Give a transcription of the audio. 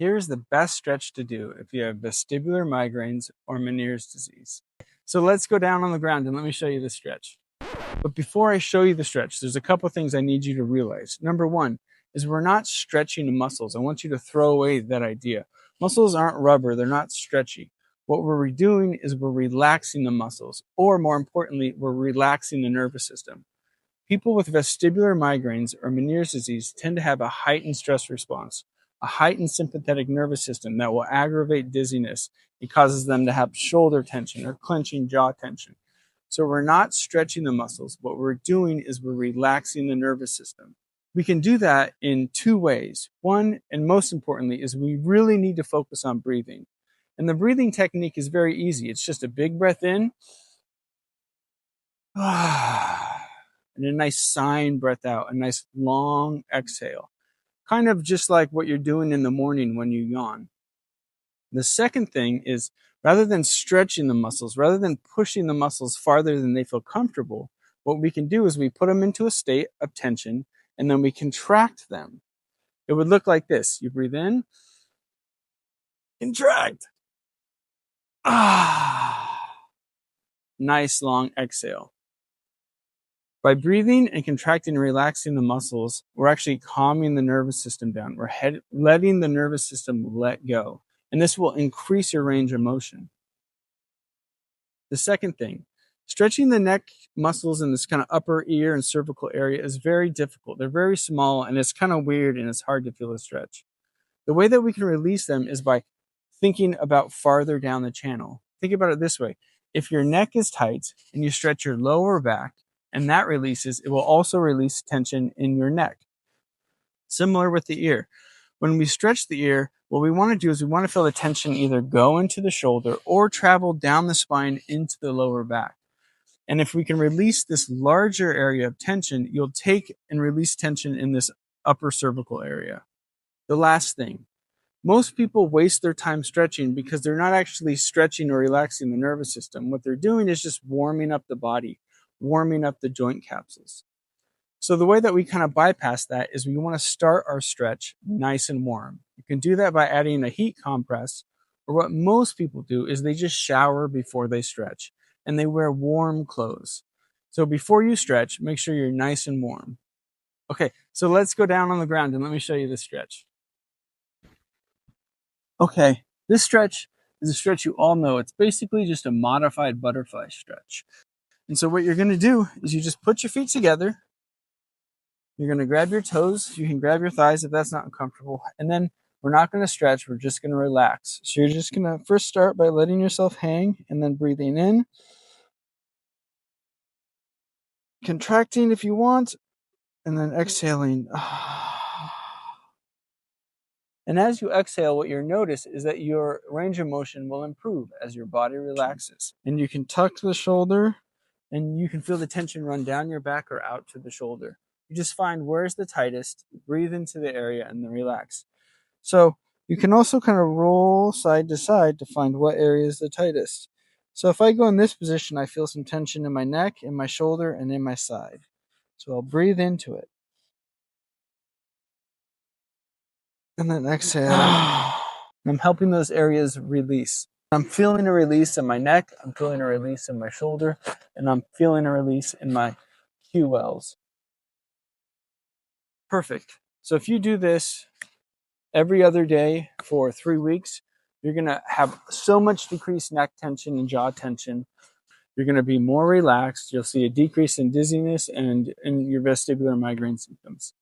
Here's the best stretch to do if you have vestibular migraines or Meniere's disease. So let's go down on the ground and let me show you the stretch. But before I show you the stretch, there's a couple things I need you to realize. Number one is we're not stretching the muscles. I want you to throw away that idea. Muscles aren't rubber, they're not stretchy. What we're doing is we're relaxing the muscles, or more importantly, we're relaxing the nervous system. People with vestibular migraines or Meniere's disease tend to have a heightened stress response, a heightened sympathetic nervous system that will aggravate dizziness. It causes them to have shoulder tension or clenching jaw tension. So we're not stretching the muscles. What we're doing is we're relaxing the nervous system. We can do that in two ways. One, and most importantly, is we really need to focus on breathing. And the breathing technique is very easy. It's just a big breath in, and a nice sighing breath out, a nice long exhale. Kind of just like what you're doing in the morning when you yawn. The second thing is, rather than stretching the muscles, rather than pushing the muscles farther than they feel comfortable, what we can do is we put them into a state of tension and then we contract them. It would look like this. You breathe in, contract. Nice long exhale. By breathing and contracting and relaxing the muscles, we're actually calming the nervous system down. We're letting the nervous system let go. And this will increase your range of motion. The second thing, stretching the neck muscles in this kind of upper ear and cervical area is very difficult. They're very small and it's kind of weird and it's hard to feel the stretch. The way that we can release them is by thinking about farther down the channel. Think about it this way. If your neck is tight and you stretch your lower back and that releases, it will also release tension in your neck. Similar with the ear. When we stretch the ear, what we want to do is we want to feel the tension either go into the shoulder or travel down the spine into the lower back. And if we can release this larger area of tension, you'll take and release tension in this upper cervical area. The last thing, most people waste their time stretching because they're not actually stretching or relaxing the nervous system. What they're doing is just warming up the body, warming up the joint capsules. So the way that we kind of bypass that is we want to start our stretch nice and warm. You can do that by adding a heat compress, or what most people do is they just shower before they stretch and they wear warm clothes. So before you stretch, make sure you're nice and warm. Okay, so let's go down on the ground and let me show you this stretch. Okay, this stretch is a stretch you all know. It's basically just a modified butterfly stretch. And so what you're going to do is you just put your feet together. You're going to grab your toes. You can grab your thighs if that's not uncomfortable. And then we're not going to stretch. We're just going to relax. So you're just going to first start by letting yourself hang and then breathing in. Contracting if you want. And then exhaling. And as you exhale, what you'll notice is that your range of motion will improve as your body relaxes. And you can tuck the shoulder and you can feel the tension run down your back or out to the shoulder. You just find where's the tightest, breathe into the area, and then relax. So you can also kind of roll side to side to find what area is the tightest. So if I go in this position, I feel some tension in my neck, in my shoulder, and in my side. So I'll breathe into it. And then exhale. I'm helping those areas release. I'm feeling a release in my neck, I'm feeling a release in my shoulder, and I'm feeling a release in my QLs. Perfect. So if you do this every other day for 3 weeks, you're going to have so much decreased neck tension and jaw tension. You're going to be more relaxed. You'll see a decrease in dizziness and in your vestibular migraine symptoms.